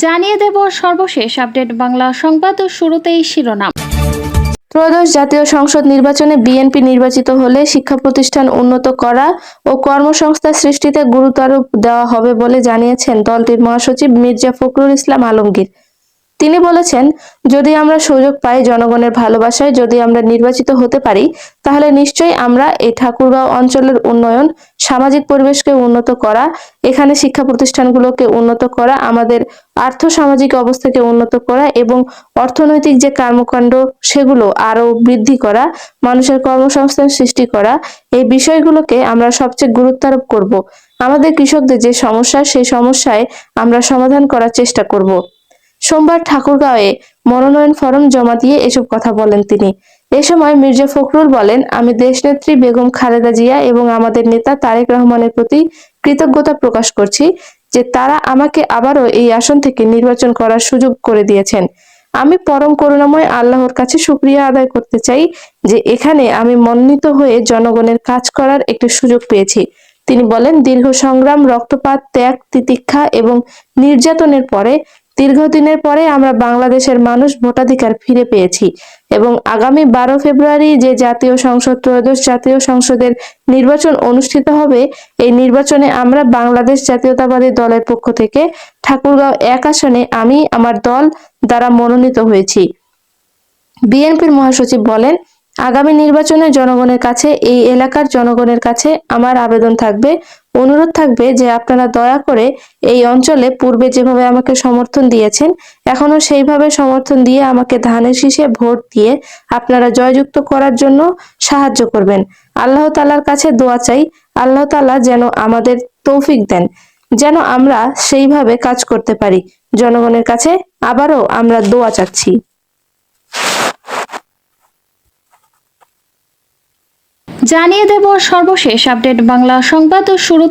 জানিয়ে দেব সর্বশেষ আপডেট বাংলা সংবাদ ও শুরুতেই শিরোনাম। ত্রয়োদশ জাতীয় সংসদ নির্বাচনে বিএনপি নির্বাচিত হলে শিক্ষা প্রতিষ্ঠান উন্নত করা ও কর্মসংস্থান সৃষ্টিতে গুরুত্বারোপ দেওয়া হবে বলে জানিয়েছেন দলটির মহাসচিব মির্জা ফখরুল ইসলাম আলমগীর। তিনি বলেছেন, যদি আমরা সুযোগ পাই, জনগণের ভালোবাসায় যদি আমরা নির্বাচিত হতে পারি, তাহলে নিশ্চয়ই আমরা এই ঠাকুরগাঁও অঞ্চলের উন্নয়ন, সামাজিক পরিবেশকে উন্নত করা, এখানে শিক্ষা প্রতিষ্ঠানগুলোকে উন্নত করা, আমাদের আর্থ-সামাজিক অবস্থাকে উন্নত করা এবং অর্থনৈতিক যে কর্মকাণ্ড সেগুলো আরো বৃদ্ধি করা, মানুষের কর্মসংস্থান সৃষ্টি করা, এই বিষয়গুলোকে আমরা সবচেয়ে গুরুত্বারোপ করব। আমাদের কৃষকদের যে সমস্যা, সেই সমস্যায় আমরা সমাধান করার চেষ্টা করব। সোমবার ঠাকুরগাঁওয়ে মনোনয়ন ফরম জমা দিয়ে এসব কথা বলেন তিনি। এ সময় মির্জা ফখরুল বলেন, আমি দেশনেত্রী বেগম খালেদা জিয়া এবং আমাদের নেতা তারেক রহমানের প্রতি কৃতজ্ঞতা প্রকাশ করছি যে তারা আমাকে আবারও এই আসন থেকে নির্বাচন করার সুযোগ করে দিয়েছেন। আমি পরম করুণাময় আল্লাহর কাছে শুকরিয়া আদায় করতে চাই যে এখানে আমি মনোনীত হয়ে জনগণের কাজ করার একটি সুযোগ পেয়েছি। তিনি বলেন, দীর্ঘ সংগ্রাম, রক্তপাত, ত্যাগ, তিতিক্ষা এবং নির্যাতনের পরে দীর্ঘদিনের পরে আমরা বাংলাদেশের মানুষ ভোটাধিকার ফিরে পেয়েছি এবং আগামী 12 ফেব্রুয়ারি যে জাতীয় সংসদ ত্রয়োদশ জাতীয় সংসদের নির্বাচন অনুষ্ঠিত হবে, এই নির্বাচনে আমরা বাংলাদেশ জাতীয়তাবাদী দলের পক্ষ থেকে ঠাকুরগাঁও 1 আসনে আমি আমার দল দ্বারা মনোনীত হয়েছি। বিএনপির মহাসচিব বলেন, আগামী নির্বাচনে জনগণের কাছে, এই এলাকার জনগণের কাছে আমার আবেদন থাকবে, অনুরোধ থাকবে যে আপনারা দয়া করে এই অঞ্চলে পূর্বে যেভাবে আমাকে সমর্থন দিয়েছেন, এখনো সেইভাবে সমর্থন দিয়ে আমাকে ধানের শীষে ভোট দিয়ে আপনারা জয়যুক্ত করার জন্য সাহায্য করবেন। আল্লাহ তাআলার কাছে দোয়া চাই, আল্লাহ তাআলা যেন আমাদের তৌফিক দেন, যেন আমরা সেইভাবে কাজ করতে পারি। জনগণের কাছে আবারও আমরা দোয়া চাচ্ছি। জানিয়ে দেব সর্বশেষ আপডেট বাংলা সংবাদ ও শুরু